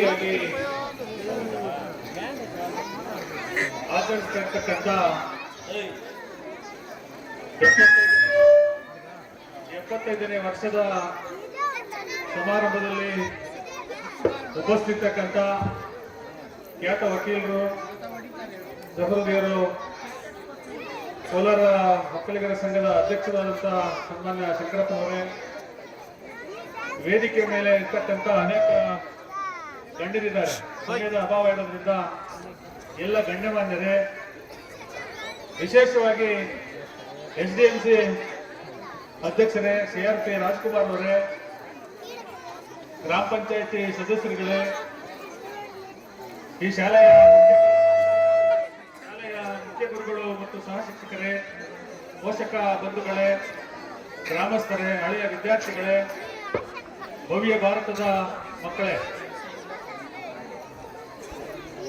ಅದ್ದೂರಿಯಾಗಿ ಆಚರಿಸ್ತಕ್ಕಂಥ 75ನೇ ವರ್ಷದ ಸಮಾರಂಭದಲ್ಲಿ ಉಪಸ್ಥಿತಕ್ಕಂಥ ಖ್ಯಾತ ವಕೀಲರು, ಸಹೃದಯರು, ಕೋಲಾರ ಒಕ್ಕಲಿಗರ ಸಂಘದ ಅಧ್ಯಕ್ಷರಾದಂತಹ ಸನ್ಮಾನ್ಯ ಶಂಕರಪ್ಪನವರೇ, ವೇದಿಕೆ ಮೇಲೆ ಇರ್ತಕ್ಕಂಥ ಅನೇಕ ಗಣ್ಯರಿದ್ದಾರೆ. ಸಮಯದ ಅಭಾವ ಇರೋದ್ರಿಂದ ಎಲ್ಲ ಗಣ್ಯಮಾನ್ಯರೇ, ವಿಶೇಷವಾಗಿ SDMC ಅಧ್ಯಕ್ಷರೇ, CRP ರಾಜ್ಕುಮಾರ್ ಅವರೇ, ಗ್ರಾಮ ಪಂಚಾಯಿತಿ ಸದಸ್ಯರುಗಳೇ, ಈ ಶಾಲೆಯ ಮುಖ್ಯ ಗುರುಗಳು ಮತ್ತು ಸಹ ಶಿಕ್ಷಕರೇ, ಪೋಷಕ ಬಂಧುಗಳೇ, ಗ್ರಾಮಸ್ಥರೇ, ಹಳೆಯ ವಿದ್ಯಾರ್ಥಿಗಳೇ, ಭವ್ಯ ಭಾರತದ ಮಕ್ಕಳೇ,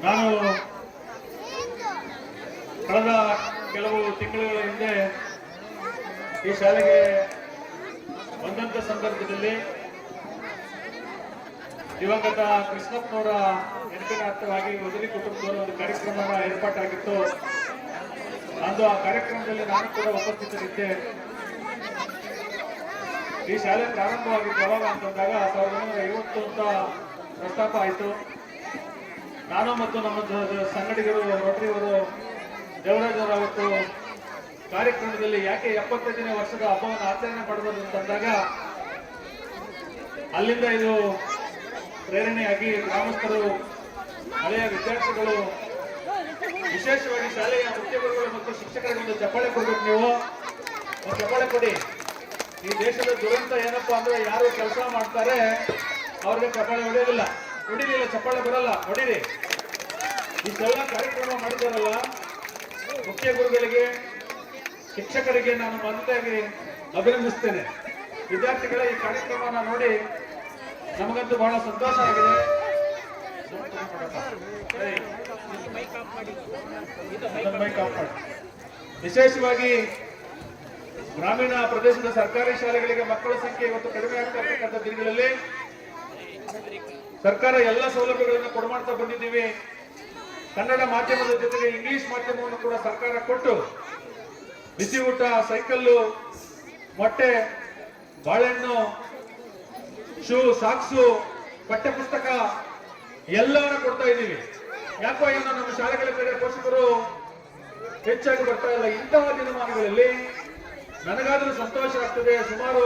ನಾನು ಕಳೆದ ಕೆಲವು ತಿಂಗಳ ಹಿಂದೆ ಈ ಶಾಲೆಗೆ ಬಂದಂತ ಸಂದರ್ಭದಲ್ಲಿ ದಿವಂಗತ ಕೃಷ್ಣಪ್ಪನವರ ನೆನಪಿನಾರ್ಥವಾಗಿ ವದಲಿ ಕುಟುಂಬದವರ ಒಂದು ಕಾರ್ಯಕ್ರಮ ಏರ್ಪಾಟಾಗಿತ್ತು. ಅಂದು ಆ ಕಾರ್ಯಕ್ರಮದಲ್ಲಿ ನಾನು ಕೂಡ ಉಪಸ್ಥಿತರಿದ್ದೆ. ಈ ಶಾಲೆ ಪ್ರಾರಂಭವಾಗಿದ್ದು ಯಾವಾಗ ಅಂತಂದಾಗ 1950 ಅಂತ ಪ್ರಸ್ತಾಪ ಆಯಿತು. ನಾನು ಮತ್ತು ನಮ್ಮ ಸಂಗಡಿಗರು ರೋಟರಿಯವರು ದೇವರಾಜರು ಅವತ್ತು ಕಾರ್ಯಕ್ರಮದಲ್ಲಿ ಯಾಕೆ 75ನೇ ವರ್ಷದ ಹಬ್ಬವನ್ನು ಆಚರಣೆ ಮಾಡಬಹುದು ಅಂತಂದಾಗ ಅಲ್ಲಿಂದ ಇದು ಪ್ರೇರಣೆಯಾಗಿ ಗ್ರಾಮಸ್ಥರು, ಹಳೆಯ ವಿದ್ಯಾರ್ಥಿಗಳು, ವಿಶೇಷವಾಗಿ ಶಾಲೆಯ ಮುಖ್ಯ ಗುರುಗಳು ಮತ್ತು ಶಿಕ್ಷಕರಿಗೆ ಒಂದು ಚಪ್ಪಾಳೆ ಕೊಡ್ಬೇಕು. ನೀವು ಒಂದು ಚಪ್ಪಾಳೆ ಕೊಡಿ. ಈ ದೇಶದ ದುರಂತ ಏನಪ್ಪಾ ಅಂದ್ರೆ ಯಾರು ಕೆಲಸ ಮಾಡ್ತಾರೆ ಅವ್ರಿಗೆ ಚಪ್ಪಾಳೆ ಹೊಡೆಯೋದಿಲ್ಲ, ಹೊಡಿಲಿಲ್ಲ, ಚಪ್ಪಾಳೆ ಬರಲ್ಲ, ಹೊಡಿರಿ. ಇಷ್ಟೆಲ್ಲ ಕಾರ್ಯಕ್ರಮ ಮಾಡಿದಾರಲ್ಲ ಮುಖ್ಯ ಗುರುಗಳಿಗೆ, ಶಿಕ್ಷಕರಿಗೆ ನಾನು ಮೊದಲಾಗಿ ಅಭಿನಂದಿಸ್ತೇನೆ. ವಿದ್ಯಾರ್ಥಿಗಳ ಈ ಕಾರ್ಯಕ್ರಮನ ನೋಡಿ ನಮಗಂತೂ ಬಹಳ ಸಂತೋಷ ಆಗಿದೆ. ವಿಶೇಷವಾಗಿ ಗ್ರಾಮೀಣ ಪ್ರದೇಶದ ಸರ್ಕಾರಿ ಶಾಲೆಗಳಿಗೆ ಮಕ್ಕಳ ಸಂಖ್ಯೆ ಇವತ್ತು ಕಡಿಮೆ ಆಗ್ತಾ ಇರ್ತಕ್ಕಂಥ ದಿನಗಳಲ್ಲಿ ಸರ್ಕಾರ ಎಲ್ಲ ಸೌಲಭ್ಯಗಳನ್ನು ಕೊಡ್ಮಾಡ್ತಾ ಬಂದಿದ್ದೀವಿ. ಕನ್ನಡ ಮಾಧ್ಯಮದ ಜೊತೆಗೆ ಇಂಗ್ಲಿಷ್ ಮಾಧ್ಯಮವನ್ನು ಕೂಡ ಸರ್ಕಾರ ಕೊಟ್ಟು ಬಿಸಿ ಊಟ, ಸೈಕಲ್ಲು, ಮೊಟ್ಟೆ, ಬಾಳೆಹಣ್ಣು, ಶೂ, ಸಾಕ್ಸು, ಪಠ್ಯ ಪುಸ್ತಕ ಎಲ್ಲವನ್ನ ಕೊಡ್ತಾ ಇದ್ದೀವಿ. ಯಾಕೋ ಏನೋ ನಮ್ಮ ಶಾಲೆಗಳ ಕಡೆ ಪೋಷಕರು ಹೆಚ್ಚಾಗಿ ಬರ್ತಾ ಇಲ್ಲ. ಇಂತಹ ದಿನಮಾನಗಳಲ್ಲಿ ನನಗಾದ್ರೂ ಸಂತೋಷ ಆಗ್ತದೆ. ಸುಮಾರು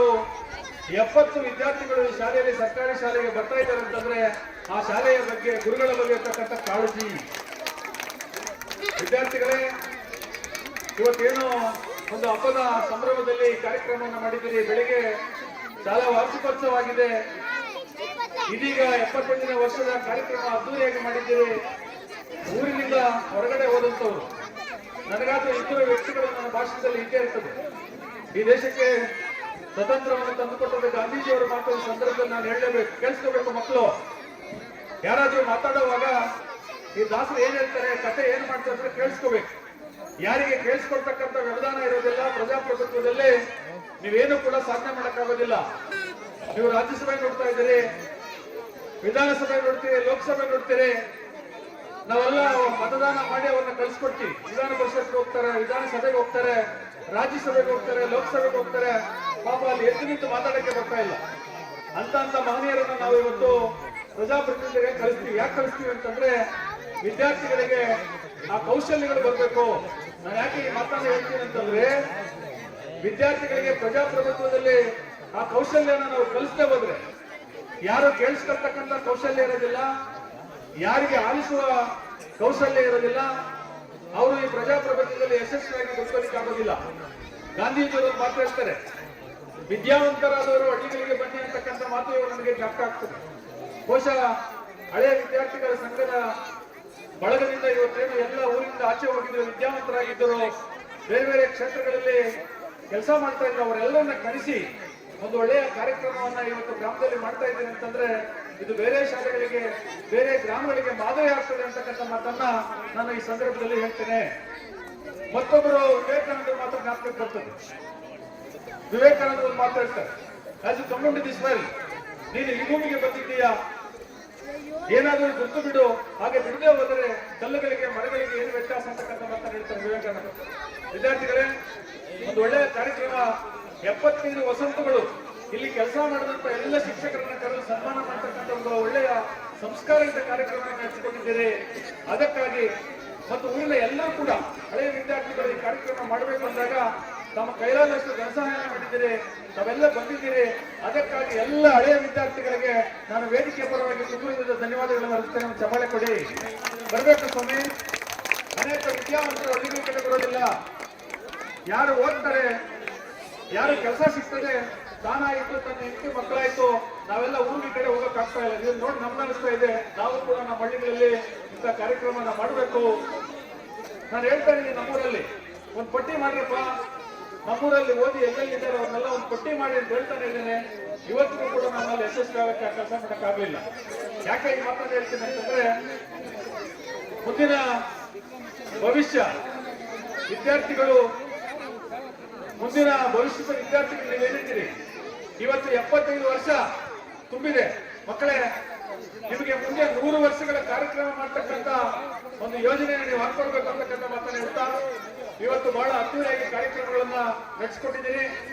70 ವಿದ್ಯಾರ್ಥಿಗಳು ಈ ಶಾಲೆಯಲ್ಲಿ, ಸರ್ಕಾರಿ ಶಾಲೆಗೆ ಬರ್ತಾ ಇದ್ದಾರೆ ಅಂತಂದ್ರೆ ಆ ಶಾಲೆಯ ಬಗ್ಗೆ, ಗುರುಗಳ ಬಗ್ಗೆ ಇರ್ತಕ್ಕಂಥ ಕಾಳಜಿ. ವಿದ್ಯಾರ್ಥಿಗಳೇ, ಇವತ್ತೇನು ಒಂದು ಹಬ್ಬದ ಸಂಭ್ರಮದಲ್ಲಿ ಕಾರ್ಯಕ್ರಮವನ್ನು ಮಾಡಿದ್ದೀರಿ. ಬೆಳಿಗ್ಗೆ ಶಾಲಾ ವಾರ್ಷಿಕೋತ್ಸವ ಆಗಿದೆ. ಇದೀಗ 75ನೇ ವರ್ಷದ ಕಾರ್ಯಕ್ರಮ ಅದ್ದೂರಿಯಾಗಿ ಮಾಡಿದ್ದೀರಿ. ಊರಿನಿಂದ ಹೊರಗಡೆ ಹೋದಂತವ್ರು, ನನಗಾದ್ರೂ ಇಬ್ಬರು ವ್ಯಕ್ತಿಗಳು ನನ್ನ ಭಾಷಣದಲ್ಲಿ ಇದ್ದೇ ಇರ್ತದೆ. ಈ ದೇಶಕ್ಕೆ ಸ್ವತಂತ್ರವನ್ನು ತಂದುಕೊಟ್ಟದ ಗಾಂಧೀಜಿಯವರ ಮಾತು ಸಂದರ್ಭದಲ್ಲಿ ನಾನು ಹೇಳಲೇಬೇಕು, ಕೇಳಿಸ್ಕೋಬೇಕು. ಮಕ್ಕಳು ಯಾರಾದ್ರೂ ಮಾತಾಡುವಾಗ ಈ ದಾಸರು ಏನ್ ಹೇಳ್ತಾರೆ, ಕಥೆ ಏನ್ ಮಾಡ್ತಾರೆ ಅಂದ್ರೆ ಕೇಳಿಸ್ಕೋಬೇಕು. ಯಾರಿಗೆ ಕೇಳಿಸ್ಕೊಳ್ತಕ್ಕಂಥ ವ್ಯವಧಾನ ಇರೋದಿಲ್ಲ. ಪ್ರಜಾಪ್ರಭುತ್ವದಲ್ಲಿ ನೀವೇನು ಕೂಡ ಸಾಧನೆ ಮಾಡಕ್ಕಾಗೋದಿಲ್ಲ. ನೀವು ರಾಜ್ಯಸಭೆ ನೋಡ್ತಾ ಇದ್ದೀರಿ, ವಿಧಾನಸಭೆ ನೋಡ್ತೀರಿ, ಲೋಕಸಭೆ ನೋಡ್ತೀರಿ. ನಾವೆಲ್ಲ ಮತದಾನ ಮಾಡಿ ಅವ್ರನ್ನ ಕಳಿಸ್ಕೊಡ್ತೀವಿ. ವಿಧಾನ ಪರಿಷತ್ಗೆ ಹೋಗ್ತಾರೆ, ವಿಧಾನಸಭೆಗೆ ಹೋಗ್ತಾರೆ, ರಾಜ್ಯಸಭೆಗೆ ಹೋಗ್ತಾರೆ, ಲೋಕಸಭೆಗೆ ಹೋಗ್ತಾರೆ. ಪಾಪ ಅಲ್ಲಿ ಎದ್ದು ನಿಂತು ಮಾತಾಡಕ್ಕೆ ಬರ್ತಾ ಇಲ್ಲ. ಅಂತ ಮಹನೀಯರನ್ನ ನಾವು ಇವತ್ತು ಪ್ರಜಾಪ್ರತಿನಿಧಿಗಳಿಗೆ ಕಳಿಸ್ತೀವಿ. ಯಾಕೆ ಕಳಿಸ್ತೀವಿ ಅಂತಂದ್ರೆ ವಿದ್ಯಾರ್ಥಿಗಳಿಗೆ ಆ ಕೌಶಲ್ಯಗಳು ಬರಬೇಕು. ನಾನು ಯಾಕೆ ಈ ಮಾತನ್ನ ಹೇಳ್ತೀನಿ ಅಂತಂದ್ರೆ ವಿದ್ಯಾರ್ಥಿಗಳಿಗೆ ಪ್ರಜಾಪ್ರಭುತ್ವದಲ್ಲಿ ಆ ಕೌಶಲ್ಯನ ನಾವು ಕಲಿಸದೆ ಹೋದ್ರೆ, ಯಾರು ಕೇಳಿಸ್ಕೊಳ್ತಕ್ಕಂಥ ಕೌಶಲ್ಯ ಇರೋದಿಲ್ಲ, ಯಾರಿಗೆ ಆಲಿಸುವ ಕೌಶಲ್ಯ ಇರೋದಿಲ್ಲ, ಅವರು ಈ ಪ್ರಜಾಪ್ರಭುತ್ವದಲ್ಲಿ ಯಶಸ್ವಿಯಾಗಿ ಬದುಕಲಿಕ್ಕೆ ಆಗೋದಿಲ್ಲ. ಗಾಂಧೀಜಿಯವರು ಮಾತು ಹೇಳ್ತಾರೆ, ವಿದ್ಯಾವಂತರಾದವರು ಹಳ್ಳಿಗಳಿಗೆ ಬನ್ನಿ ಅಂತಕ್ಕಂಥ ಮಾತು ಇವರು ನನಗೆ ಜ್ಞಾಪಕ ಆಗ್ತದೆ. ಬಹುಶಃ ಹಳೆಯ ವಿದ್ಯಾರ್ಥಿಗಳ ಸಂಘದ ಬಳಗದಿಂದ ಇವತ್ತೇನು ಎಲ್ಲ ಊರಿಂದ ಆಚೆ ಹೋಗಿದ್ರು, ವಿದ್ಯಾವಂತರಾಗಿದ್ದರು, ಬೇರೆ ಬೇರೆ ಕ್ಷೇತ್ರಗಳಲ್ಲಿ ಕೆಲಸ ಮಾಡ್ತಾ ಇದ್ರು, ಅವರೆಲ್ಲರನ್ನ ಕರೆಸಿ ಒಂದು ಒಳ್ಳೆಯ ಕಾರ್ಯಕ್ರಮವನ್ನ ಇವತ್ತು ಗ್ರಾಮದಲ್ಲಿ ಮಾಡ್ತಾ ಇದ್ದೀನಿ ಅಂತಂದ್ರೆ ಇದು ಬೇರೆ ಶಾಲೆಗಳಿಗೆ, ಬೇರೆ ಗ್ರಾಮಗಳಿಗೆ ಮಾದರಿ ಆಗ್ತದೆ ಅಂತಕ್ಕಂಥ ಮಾತನ್ನ ನಾನು ಈ ಸಂದರ್ಭದಲ್ಲಿ ಹೇಳ್ತೇನೆ. ಮತ್ತೊಬ್ಬರು ವಿವೇಕಾನಂದರು ಮಾತ್ರ ಜ್ಞಾಪಕಕ್ಕೆ ಬರ್ತದೆ. ವಿವೇಕಾನಂದರು ಮಾತಾಡ್ತಾರೆ, as you come to this well, ನೀನು ಈ ಭೂಮಿಗೆ ಬಂದಿದ್ದೀಯಾ, ಏನಾದರೂ ಗುರ್ತು ಬಿಡು, ಹಾಗೆ ಬಿಡದೆ ಹೋದರೆ ಕಲ್ಲುಗಳಿಗೆ ಮರಗಳಿಗೆ ಏನು ವ್ಯತ್ಯಾಸ ಅಂತಕ್ಕಂಥ ಮಾತನ್ನು ಹೇಳ್ತಾರೆ ವಿವೇಕಾನಂದ. ವಿದ್ಯಾರ್ಥಿಗಳೇ, ಒಂದು ಒಳ್ಳೆಯ ಕಾರ್ಯಕ್ರಮ, 75 ವಸಂತಗಳು ಇಲ್ಲಿ ಕೆಲಸ ಮಾಡಿದಂತ ಎಲ್ಲ ಶಿಕ್ಷಕರನ್ನ ಕರೆದು ಸನ್ಮಾನ ಮಾಡತಕ್ಕಂಥ ಒಂದು ಒಳ್ಳೆಯ ಸಂಸ್ಕಾರಯುತ ಕಾರ್ಯಕ್ರಮ ನಡೆಸಿಕೊಂಡಿದ್ದೀರಿ. ಅದಕ್ಕಾಗಿ ಮತ್ತು ಊರಿನ ಎಲ್ಲರೂ ಕೂಡ ಹಳೆಯ ವಿದ್ಯಾರ್ಥಿಗಳು ಈ ಕಾರ್ಯಕ್ರಮ ಮಾಡಬೇಕು ಅಂದಾಗ ತಮ್ಮ ಕೈಲಾದಷ್ಟು ಧನಸಹಾಯ ಮಾಡಿದ್ದೀರಿ, ತಾವೆಲ್ಲ ಬಂದಿದ್ದೀರಿ. ಅದಕ್ಕಾಗಿ ಎಲ್ಲ ಹಳೆಯ ವಿದ್ಯಾರ್ಥಿಗಳಿಗೆ ನಾನು ವೇದಿಕೆ ಪರವಾಗಿ ತುಂಬುವುದರಿಂದ ಧನ್ಯವಾದಗಳನ್ನು ಅರ್ಪಿಸ್ತೇನೆ. ಚಪ್ಪಾಳೆ ಕೊಡಿ. ಬರಬೇಕು ಸ್ವಾಮಿ. ಅನೇಕ ವಿದ್ಯಾವಂತರು ಹಳ್ಳಿಗಳ ಕಡೆ ಬರೋದಿಲ್ಲ. ಯಾರು ಓದ್ತಾರೆ, ಯಾರು ಕೆಲಸ ಸಿಗ್ತದೆ, ತಾನಾಯಿತು, ತನ್ನ ಹೆಂಡತಿ ಮಕ್ಕಳಾಯ್ತು, ನಾವೆಲ್ಲ ಊರಿನ ಕಡೆ ಹೋಗಕ್ ಆಗ್ತಾ ಇಲ್ಲ. ಇದು ನೋಡಿ ನಮ್ಗೆ ಅನಿಸ್ತಾ ಇದೆ, ನಾವು ಕೂಡ ನಮ್ಮ ಹಳ್ಳಿಗಳಲ್ಲಿ ಇಂಥ ಕಾರ್ಯಕ್ರಮನ ಮಾಡಬೇಕು. ನಾನು ಹೇಳ್ತಾ ಇದ್ದೀನಿ, ನಮ್ಮೂರಲ್ಲಿ ಒಂದು ಪಟ್ಟಿ ಮಾಡಿರಪ್ಪ, ನಮ್ಮೂರಲ್ಲಿ ಓದಿ ಎಲ್ಲೆಲ್ಲಿದ್ದಾರೆ ಅವ್ರನ್ನೆಲ್ಲ ಒಂದು ಪಟ್ಟಿ ಮಾಡಿ ಅಂತ ಹೇಳ್ತಾನೆ ಇದ್ದೇನೆ. ಇವತ್ತಿಗೂ ಕೂಡ ನಮ್ಮಲ್ಲಿ ಯಶಸ್ವಿ ಆಗಕ್ಕೆ ಕೆಲಸ ಮಾಡೋಕ್ಕಾಗಲಿಲ್ಲ. ಯಾಕೆ ಈ ಮಾತನ್ನು ಹೇಳ್ತೀನಿ ಅಂತಂದ್ರೆ, ಮುಂದಿನ ಭವಿಷ್ಯ ವಿದ್ಯಾರ್ಥಿಗಳು, ಮುಂದಿನ ಭವಿಷ್ಯದ ವಿದ್ಯಾರ್ಥಿಗಳು ನೀವೇನಿದ್ದೀರಿ, ಇವತ್ತು 75 ವರ್ಷ ತುಂಬಿದೆ ಮಕ್ಕಳೇ. ನಿಮಗೆ ಮುಂದೆ 100 ವರ್ಷಗಳ ಕಾರ್ಯಕ್ರಮ ಮಾಡ್ತಕ್ಕಂಥ ಒಂದು ಯೋಜನೆಯನ್ನು ನೀವು ಹಾಕೊಳ್ಬೇಕು ಅಂತಕ್ಕಂಥ ಮಾತನ್ನು ಹೇಳ್ತಾ, ಇವತ್ತು ಬಹಳ ಅದ್ದೂರಿಯಾಗಿ ಕಾರ್ಯಕ್ರಮಗಳನ್ನ ನಡೆಸಿಕೊಟ್ಟಿದ್ದೀರಿ.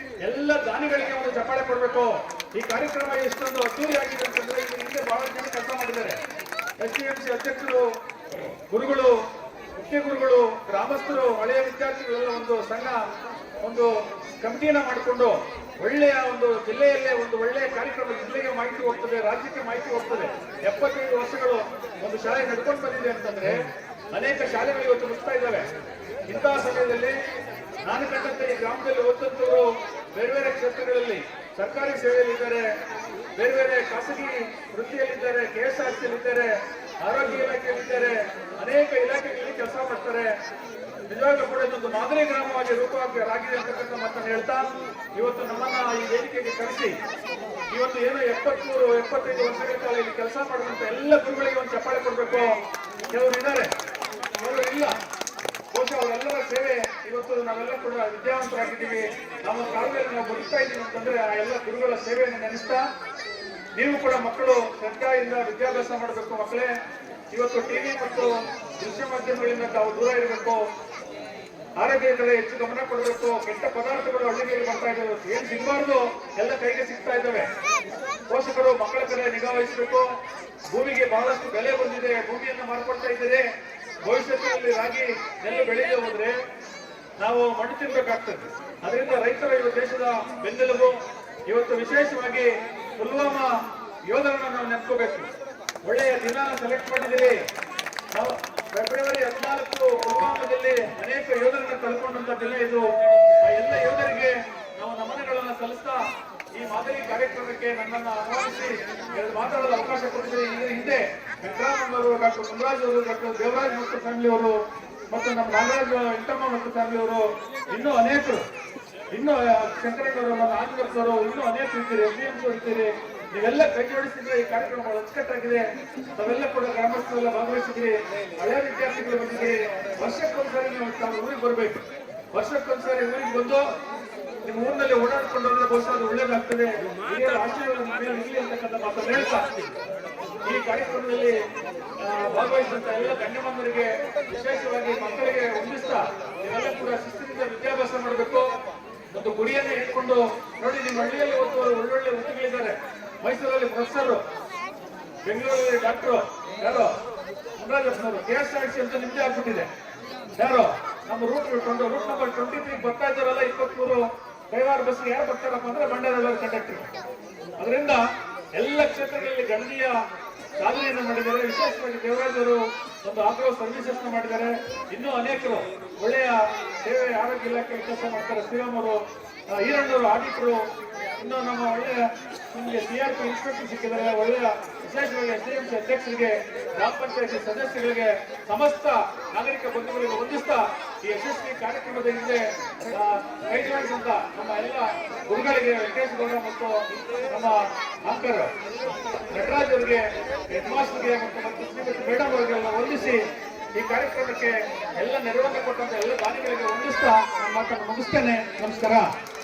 ಎಲ್ಲ ದಾನಿಗಳಿಗೆ ಒಂದು ಚಪ್ಪಾಳೆ ಕೊಡಬೇಕು. ಈ ಕಾರ್ಯಕ್ರಮ ಎಷ್ಟೊಂದು ಅದ್ದೂರಿ ಆಗಿದೆ ಅಂತಂದ್ರೆ, ಇಲ್ಲಿ ಹಿಂದೆ ಬಹಳ ಜನ ಕೆಲಸ ಮಾಡಿದ್ದಾರೆ. SDMC ಅಧ್ಯಕ್ಷರು, ಗುರುಗಳು, ಮುಖ್ಯ ಗುರುಗಳು, ಗ್ರಾಮಸ್ಥರು, ಹಳೆಯ ವಿದ್ಯಾರ್ಥಿಗಳೆಲ್ಲ ಒಂದು ಸಣ್ಣ ಒಂದು ಕಮಿಟಿಯನ್ನ ಮಾಡಿಕೊಂಡು ಒಳ್ಳೆಯ ಒಂದು ಜಿಲ್ಲೆಯಲ್ಲೇ ಒಂದು ಒಳ್ಳೆಯ ಕಾರ್ಯಕ್ರಮ, ಜಿಲ್ಲೆಗೆ ಮಾಹಿತಿ ಹೋಗ್ತದೆ, ರಾಜ್ಯಕ್ಕೆ ಮಾಹಿತಿ ಹೋಗ್ತದೆ. 75 ವರ್ಷಗಳು ಒಂದು ಶಾಲೆ ನಡ್ಕೊಂಡು ಬಂದಿದೆ ಅಂತಂದ್ರೆ, ಅನೇಕ ಶಾಲೆಗಳು ಇವತ್ತು ಮುಗ್ತಾ ಇದ್ದಾವೆ. ಇಂತಹ ಸಮಯದಲ್ಲಿ ನಾನು ಕಂಡಂತೆ ಈ ಗ್ರಾಮದಲ್ಲಿ ಓದಂತವರು ಬೇರೆ ಬೇರೆ ಕ್ಷೇತ್ರಗಳಲ್ಲಿ ಸರ್ಕಾರಿ ಸೇವೆಯಲ್ಲಿದ್ದಾರೆ, ಬೇರೆ ಬೇರೆ ಖಾಸಗಿ ವೃತ್ತಿಯಲ್ಲಿದ್ದಾರೆ, KSRTCಯಲ್ಲಿದ್ದಾರೆ, ಆರೋಗ್ಯ ಇಲಾಖೆಯಲ್ಲಿದ್ದಾರೆ, ಅನೇಕ ಇಲಾಖೆಗಳಲ್ಲಿ ಕೆಲಸ ಮಾಡ್ತಾರೆ. ನಿಜವಾಗ್ಲೂ ಕೂಡ ಇದೊಂದು ಮಾದರಿ ಗ್ರಾಮವಾಗಿ ರೂಪವಾಗಿದೆ ಅಂತಕ್ಕಂಥ ಮಾತನ್ನು ಹೇಳ್ತಾ, ಇವತ್ತು ನಮ್ಮನ್ನ ಈ ವೇದಿಕೆಗೆ ಕರೆಸಿ ಇವತ್ತು ಏನು 73-75 ವರ್ಷಗಳ ಕಾಲ ಇಲ್ಲಿ ಕೆಲಸ ಮಾಡುವಂತ ಎಲ್ಲ ಗುರುಗಳಿಗೆ ಒಂದು ಚಪ್ಪಾಳೆ ಕೊಡ್ಬೇಕು. ಕೆಲವರು ಇದ್ದಾರೆ, ಕೆಲವರು ಇಲ್ಲ. ಬಹುಶಃ ಅವರೆಲ್ಲರ ಸೇವೆ ಇವತ್ತು ನಾವೆಲ್ಲ ಕೂಡ ವಿದ್ಯಾವಂತರಾಗಿದ್ದೀವಿ, ನಮ್ಮ ಕಾಲದಲ್ಲಿ ನಾವು ಬದುಕ್ತಾ ಇದ್ದೀವಿ ಅಂತಂದ್ರೆ ಆ ಎಲ್ಲ ಗುರುಗಳ ಸೇವೆಯನ್ನು ನೆನೆಸ್ತಾ, ನೀವು ಕೂಡ ಮಕ್ಕಳು ಶ್ರದ್ಧೆಯಿಂದ ವಿದ್ಯಾಭ್ಯಾಸ ಮಾಡಬೇಕು. ಮಕ್ಕಳೇ, ಇವತ್ತು ಟಿವಿ ಮತ್ತು ದೃಶ್ಯ ಮಾಧ್ಯಮಗಳಿಂದ ತಾವು ದೂರ ಇರಬೇಕು. ಆರೋಗ್ಯದ ಕಡೆ ಹೆಚ್ಚು ಗಮನ ಕೊಡಬೇಕು. ಕೆಟ್ಟ ಪದಾರ್ಥಗಳು ಹಳ್ಳಿಗಳಿಗೆ ಬರ್ತಾ ಇದ್ದಾವೆ, ಏನ್ ಸಿಗಬಾರ್ದು ಎಲ್ಲ ಕೈಗೆ ಸಿಗ್ತಾ ಇದ್ದಾವೆ. ಪೋಷಕರು ಮಕ್ಕಳ ಕಡೆ ನಿಗಾ ವಹಿಸಬೇಕು. ಭೂಮಿಗೆ ಬಹಳಷ್ಟು ಬೆಲೆ ಬಂದಿದೆ, ಭೂಮಿಯನ್ನು ಮಾರ್ಪಡ್ತಾ ಇದ್ದಾರೆ. ಭವಿಷ್ಯದಲ್ಲಿ ರಾಗಿ ನೆಲ್ಲು ಬೆಳೆಯದೆ ಹೋದ್ರೆ ನಾವು ಮಣ್ಣು ತಿನ್ಬೇಕಾಗ್ತದೆ. ಅದರಿಂದ ರೈತರ ಈ ದೇಶದ ಬೆನ್ನೆಲುಬು. ಇವತ್ತು ವಿಶೇಷವಾಗಿ ಪುಲ್ವಾಮಾ ಯೋಧರನ್ನು ನಾವು ನೆನ್ಕೋಬೇಕು. ಒಳ್ಳೆಯ ದಿನ ಸೆಲೆಕ್ಟ್ ಮಾಡಿದ್ದೀರಿ. ನಾವು ಫೆಬ್ರವರಿ 14 ಪುಲ್ವಾಮಾದಲ್ಲಿ ಅನೇಕ ಯೋಧರನ್ನು ಕಳ್ಕೊಂಡಂತ ದಿನ ಇದು. ಆ ಎಲ್ಲ ಯೋಧರಿಗೆ ನಾವು ನಮನಗಳನ್ನು ಸಲ್ಲಿಸ್ತಾ ಈ ಮಾದರಿ ಕಾರ್ಯಕ್ರಮಕ್ಕೆ ನನ್ನನ್ನು ಆಹ್ವಾನಿಸಿ ಮಾತಾಡಲು ಅವಕಾಶ ಕೊಟ್ಟಿದ್ದಾರೆ. ಇದರ ಹಿಂದೆ ವೆಂಕಟರಾಮನ್ ಅವರು, ಡಾಕ್ಟರ್ ಮುನ್ರಾಜ್ ಅವರು, ಡಾಕ್ಟರ್ ದೇವರಾಜ್ ಮತ್ತು ಫ್ಯಾಮಿಲಿ ಅವರು, ಮತ್ತು ನಮ್ಮ ನಾಗರಾಜ್ ಇಂಟಮ್ಮ ಮತ್ತು ಫ್ಯಾಮಿಲಿ ಅವರು, ಇನ್ನೂ ಅನೇಕರು, ಇನ್ನೂ ಶಂಕರಣ್ಣವರು, ಆಂಜನೇಯವರು, ಇನ್ನೂ ಅನೇಕರು ಇದ್ದೀರಿ, SDMC ಇರ್ತೀರಿ. ನೀವೆಲ್ಲ ಕೈ ಜೋಡಿಸಿದ್ರೆ ಈ ಕಾರ್ಯಕ್ರಮ ಬಹಳ ಅಚ್ಚುಕಟ್ಟಾಗಿದೆ. ತಾವೆಲ್ಲ ಕೂಡ ಗ್ರಾಮಸ್ಥರೆಲ್ಲ ಭಾಗವಹಿಸಿದ್ರಿ, ಹಳೆಯ ವಿದ್ಯಾರ್ಥಿಗಳು ಬಂದಿದ್ದೀರಿ. ವರ್ಷಕ್ಕೊಂದ್ಸರಿ ನೀವು ತಾವು ಊರಿಗೆ ಬರಬೇಕು. ವರ್ಷಕ್ಕೊಂದ್ಸರಿ ಊರಿಗೆ ಬಂದು ನಿಮ್ಮ ಊರಿನಲ್ಲಿ ಓಡಾಡ್ಕೊಂಡು ಹೋದ್ರೆ ಬಹುಶಃ ಅದು ಒಳ್ಳೇದಾಗ್ತದೆ. ಹಿರಿಯರ ಆಶೀರ್ವಾದ ನಿಮ್ಮ ಮೇಲೆ ಇರಲಿ ಅಂತಕ್ಕಂಥ ಮಾತನ್ನು ಹೇಳ್ತಾ, ಈ ಕಾರ್ಯಕ್ರಮದಲ್ಲಿ ಭಾಗವಹಿಸಿದಂತ ಎಲ್ಲ ಗಣ್ಯಮಾನ್ಯರಿಗೆ, ವಿಶೇಷವಾಗಿ ಮಕ್ಕಳಿಗೆ ವಂದಿಸ್ತಾ, ನೀವೆಲ್ಲ ಕೂಡ ಶಿಸ್ತಿನಿಂದ ವಿದ್ಯಾಭ್ಯಾಸ ಮಾಡಬೇಕು. ಒಂದು ಗುರಿಯನ್ನೇ ಇಟ್ಕೊಂಡು ನೋಡಿ, ನಿಮ್ಮ ಹಳ್ಳಿಯಲ್ಲಿ ಒಳ್ಳೊಳ್ಳೆ ವೃತ್ತಿಗಳಿದ್ದಾರೆ. ಮೈಸೂರಲ್ಲಿ ಪ್ರೊಫೆಸರ್, ಬೆಂಗಳೂರಲ್ಲಿ ಡಾಕ್ಟರ್, ಯಾರೋ ಮುನ್ರಾಜಪ್ಪನವರು, KSRTC ಅಂತ ನಿಮ್ದೇ ಆಗ್ಬಿಟ್ಟಿದೆ. ಯಾರೋ ನಮ್ಮ ರೂಟ್ ನಂಬರ್ 23 ಬರ್ತಾ ಇದ್ದಾರಲ್ಲ, 23 ಕೈವಾರ ಬಸ್ ಯಾರು ಬರ್ತಾರಪ್ಪ ಅಂದ್ರೆ ಮಂಡ್ಯದಲ್ಲ ಕಂಡಕ್ಟರ್. ಅದರಿಂದ ಎಲ್ಲ ಕ್ಷೇತ್ರಗಳಲ್ಲಿ ಗಣನೀಯ ಸಾಧನೆಯನ್ನು ಮಾಡಿದ್ದಾರೆ. ವಿಶೇಷವಾಗಿ ದೇವರಾಜ್ ಅವರು ಒಂದು ಆಗ್ರೋ ಸರ್ವಿಸಸ್ ಮಾಡಿದ್ದಾರೆ. ಇನ್ನೂ ಅನೇಕರು ಒಳ್ಳೆಯ ಸೇವೆ ಆರೋಗ್ಯ ಇಲಾಖೆಯಲ್ಲಿ ಕೆಲಸ ಮಾಡ್ತಾರೆ. ಶ್ರೀರಾಮ್ ಅವರು, ಈರಣ್ಣವರು ಆಡಿಟರು, ಇನ್ನು ನಮ್ಮ ಒಳ್ಳೆಯ ನಿಮಗೆ CRP ಇನ್ಸ್ಪೆಕ್ಟರ್ ಸಿಕ್ಕಿದ್ದಾರೆ. ಒಳ್ಳೆಯ ವಿಶೇಷವಾಗಿ SDMC ಅಧ್ಯಕ್ಷರಿಗೆ, ಗ್ರಾಮ ಪಂಚಾಯತಿ ಸದಸ್ಯರಿಗೆ, ಸಮಸ್ತ ನಾಗರಿಕ ಬಂಧುಗಳಿಗೆ ವಂದಿಸ್ತಾ ಈ ಯಶಸ್ವಿ ಕಾರ್ಯಕ್ರಮದ ಹಿಂದೆ ಕೈ ಜೋಡಿಸಿದಂತ ನಮ್ಮ ಎಲ್ಲ ಗುರುಗಳಿಗೆ, ವೆಂಕಟೇಶ್ ಗೌಡ ಮತ್ತು ನಮ್ಮ ಆಂಕರ್ ನಟರಾಜ್ ಅವರಿಗೆ, ಹೆಡ್ ಮಾಸ್ಟರ್ಗೆ ಮತ್ತು ಶ್ರೀಮತಿ ಮೇಡಮ್ ಅವರಿಗೆಲ್ಲ ವಂದಿಸಿ ಈ ಕಾರ್ಯಕ್ರಮಕ್ಕೆ ಎಲ್ಲ ನೆರವನ್ನು ಕೊಟ್ಟಂತ ಎಲ್ಲ ದಾನಿಗಳಿಗೆ ವಂದಿಸ್ತಾ ನನ್ನ ಮಾತನ್ನು ಮುಗಿಸ್ತೇನೆ. ನಮಸ್ಕಾರ.